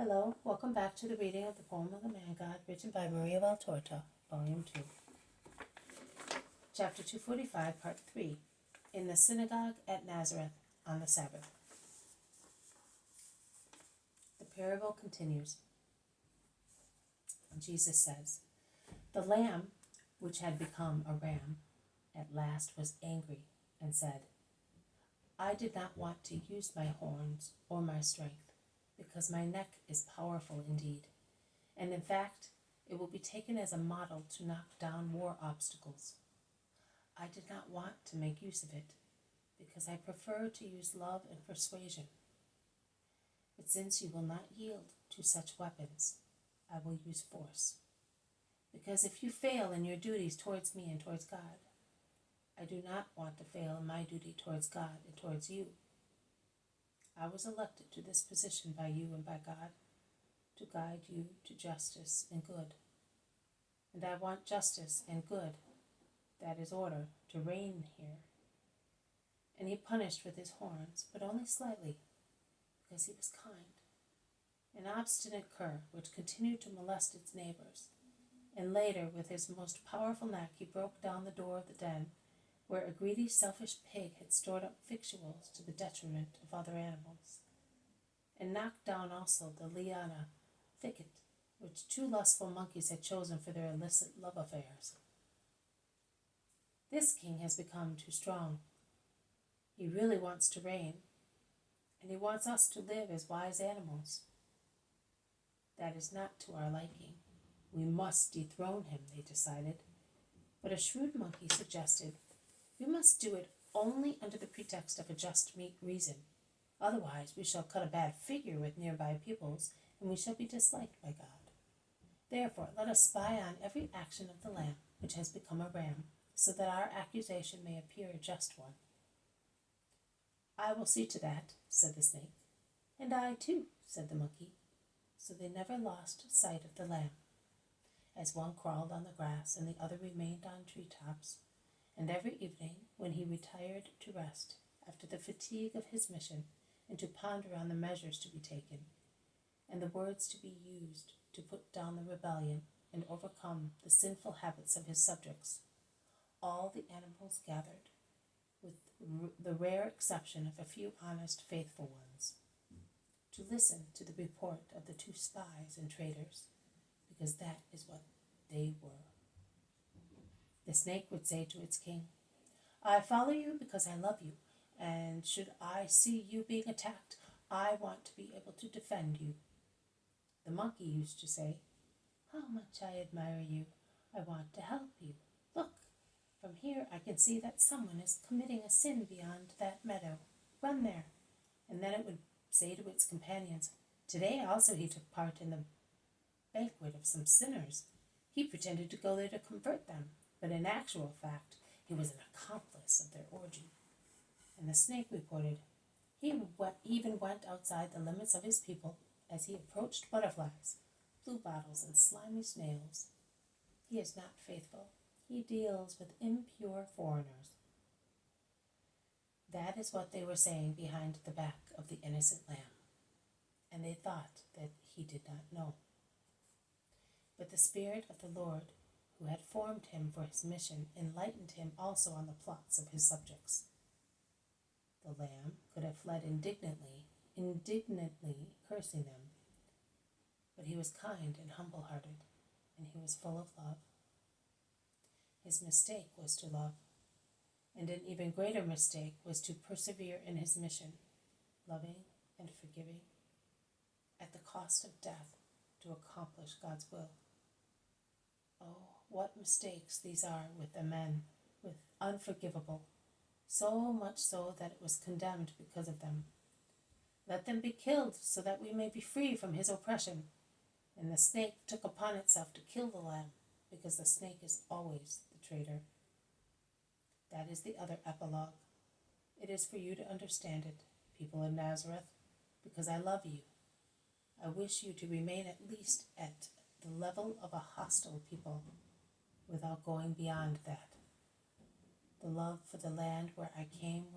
Hello, welcome back to the reading of the poem of the Man God, written by Maria Valtorta, Volume 2. Chapter 245, Part 3. In the Synagogue at Nazareth on the Sabbath. The parable continues. Jesus says, "The lamb, which had become a ram, at last was angry and said, 'I did not want to use my horns or my strength, because my neck is powerful indeed, and in fact it will be taken as a model to knock down war obstacles. I did not want to make use of it, because I prefer to use love and persuasion. But since you will not yield to such weapons, I will use force. Because if you fail in your duties towards me and towards God, I do not want to fail in my duty towards God and towards you. I was elected to this position by you and by God, to guide you to justice and good. And I want justice and good, that is order, to reign here.' And he punished with his horns, but only slightly, because he was kind. An obstinate cur, which continued to molest its neighbors. And later, with his most powerful neck, he broke down the door of the den, where a greedy, selfish pig had stored up victuals to the detriment of other animals, and knocked down also the liana thicket, which two lustful monkeys had chosen for their illicit love affairs. This king has become too strong. He really wants to reign, and he wants us to live as wise animals. That is not to our liking. We must dethrone him, they decided. But a shrewd monkey suggested, 'We must do it only under the pretext of a just reason. Otherwise we shall cut a bad figure with nearby peoples, and we shall be disliked by God. Therefore let us spy on every action of the lamb, which has become a ram, so that our accusation may appear a just one.' 'I will see to that,' said the snake. 'And I too,' said the monkey. So they never lost sight of the lamb, as one crawled on the grass and the other remained on treetops. And every evening, when he retired to rest after the fatigue of his mission, and to ponder on the measures to be taken, and the words to be used to put down the rebellion and overcome the sinful habits of his subjects, all the animals gathered, with the rare exception of a few honest, faithful ones, to listen to the report of the two spies and traitors, because that is what they were. The snake would say to its king, 'I follow you because I love you, and should I see you being attacked, I want to be able to defend you.' The monkey used to say, 'How much I admire you. I want to help you. Look, from here I can see that someone is committing a sin beyond that meadow. Run there.' And then it would say to its companions, 'Today also he took part in the banquet of some sinners. He pretended to go there to convert them, but in actual fact he was an accomplice of their orgy.' And the snake reported, 'He even went outside the limits of his people as he approached butterflies, bluebottles, and slimy snails. He is not faithful. He deals with impure foreigners.' That is what they were saying behind the back of the innocent lamb, and they thought that he did not know. But the Spirit of the Lord, who had formed him for his mission, enlightened him also on the plots of his subjects. The lamb could have fled indignantly cursing them, but he was kind and humble-hearted, and he was full of love. His mistake was to love, and an even greater mistake was to persevere in his mission, loving and forgiving, at the cost of death, to accomplish God's will. Oh, what mistakes these are with the men, with unforgivable, so much so that it was condemned because of them. Let them be killed so that we may be free from his oppression. And the snake took upon itself to kill the lamb, because the snake is always the traitor. That is the other epilogue. It is for you to understand it, people of Nazareth, because I love you. I wish you to remain at least at the level of a hostile people, without going beyond that. The love for the land where I came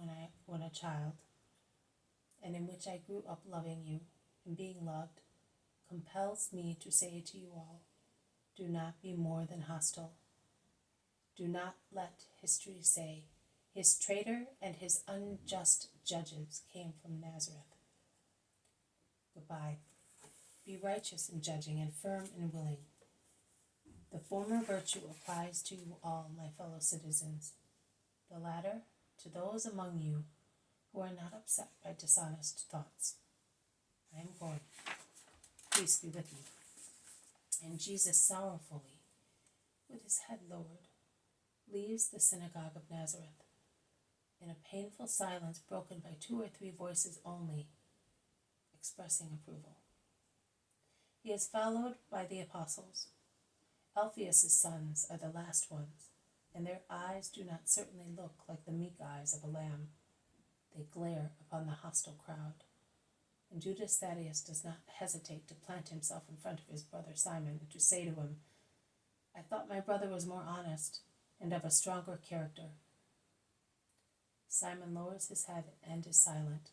when a child, and in which I grew up loving you and being loved, compels me to say to you all, do not be more than hostile. Do not let history say, his traitor and his unjust judges came from Nazareth. Goodbye. Be righteous in judging and firm in willing. The former virtue applies to you all, my fellow citizens. The latter to those among you who are not upset by dishonest thoughts. I am going. Peace be with you. And Jesus sorrowfully, with his head lowered, leaves the synagogue of Nazareth, in a painful silence broken by 2 or 3 voices only, expressing approval. He is followed by the apostles. Alphaeus' sons are the last ones, and their eyes do not certainly look like the meek eyes of a lamb. They glare upon the hostile crowd. And Judas Thaddeus does not hesitate to plant himself in front of his brother Simon and to say to him, I thought my brother was more honest and of a stronger character. Simon lowers his head and is silent.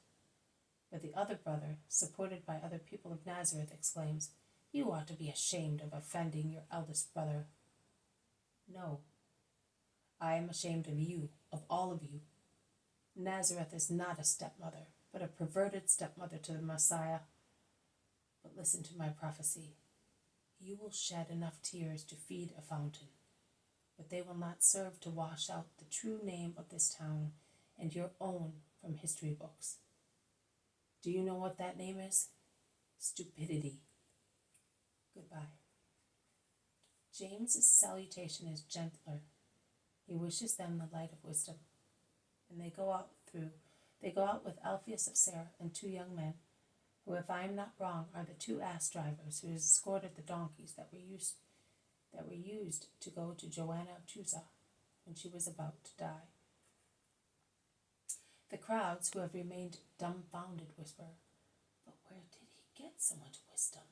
But the other brother, supported by other people of Nazareth, exclaims, You ought to be ashamed of offending your eldest brother. No, I am ashamed of you, of all of you. Nazareth is not a stepmother, but a perverted stepmother to the Messiah. But listen to my prophecy. You will shed enough tears to feed a fountain, but they will not serve to wash out the true name of this town and your own from history books. Do you know what that name is? Stupidity. Goodbye. James's salutation is gentler. He wishes them the light of wisdom, and they go out with Alphaeus of Sarah and 2 young men, who, if I am not wrong, are the 2 ass drivers who escorted the donkeys that were used to go to Joanna of Chuza when she was about to die. The crowds who have remained dumbfounded whisper, But where did he get so much wisdom?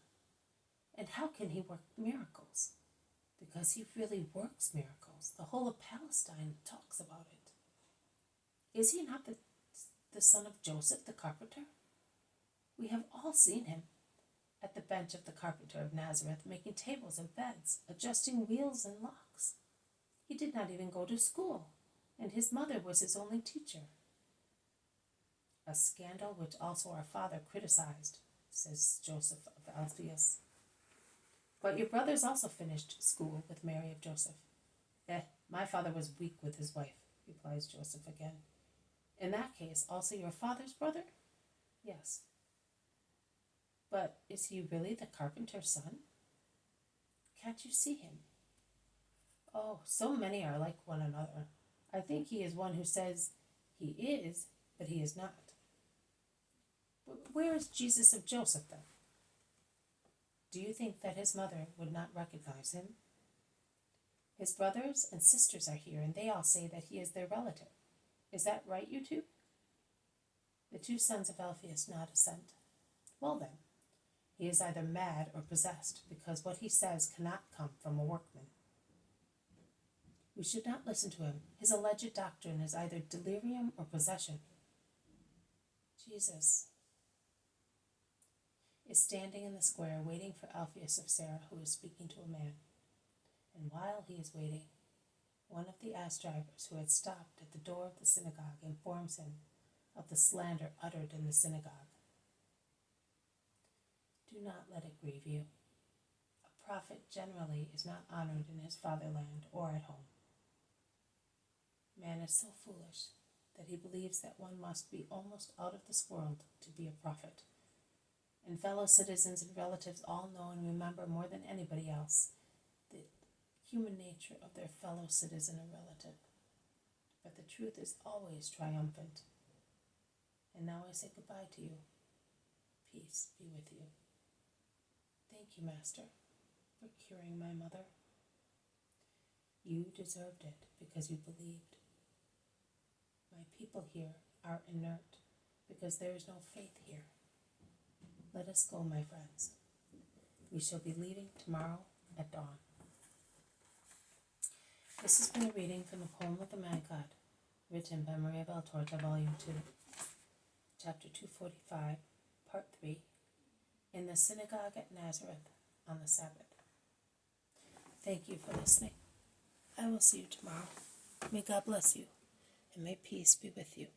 And how can he work miracles? Because he really works miracles. The whole of Palestine talks about it. Is he not the son of Joseph the carpenter? We have all seen him at the bench of the carpenter of Nazareth, making tables and beds, adjusting wheels and locks. He did not even go to school, and his mother was his only teacher. A scandal which also our father criticized, says Joseph of Alphaeus. But your brothers also finished school with Mary of Joseph. My father was weak with his wife, replies Joseph again. In that case, also your father's brother? Yes. But is he really the carpenter's son? Can't you see him? Oh, so many are like one another. I think he is one who says he is, but he is not. But where is Jesus of Joseph, then? Do you think that his mother would not recognize him? His brothers and sisters are here, and they all say that he is their relative. Is that right, you 2? The 2 sons of Alphaeus nod assent. Well then, he is either mad or possessed, because what he says cannot come from a workman. We should not listen to him. His alleged doctrine is either delirium or possession. Jesus is standing in the square waiting for Alphaeus of Sarah, who is speaking to a man. And while he is waiting, one of the ass drivers who had stopped at the door of the synagogue informs him of the slander uttered in the synagogue. Do not let it grieve you. A prophet generally is not honored in his fatherland or at home. Man is so foolish that he believes that one must be almost out of this world to be a prophet. And fellow citizens and relatives all know and remember more than anybody else the human nature of their fellow citizen or relative. But the truth is always triumphant. And now I say goodbye to you. Peace be with you. Thank you, Master, for curing my mother. You deserved it because you believed. My people here are inert because there is no faith here. Let us go, my friends. We shall be leaving tomorrow at dawn. This has been a reading from the poem of the Man God, written by Maria Valtorta, Volume 2, Chapter 245, Part 3, in the synagogue at Nazareth on the Sabbath. Thank you for listening. I will see you tomorrow. May God bless you, and may peace be with you.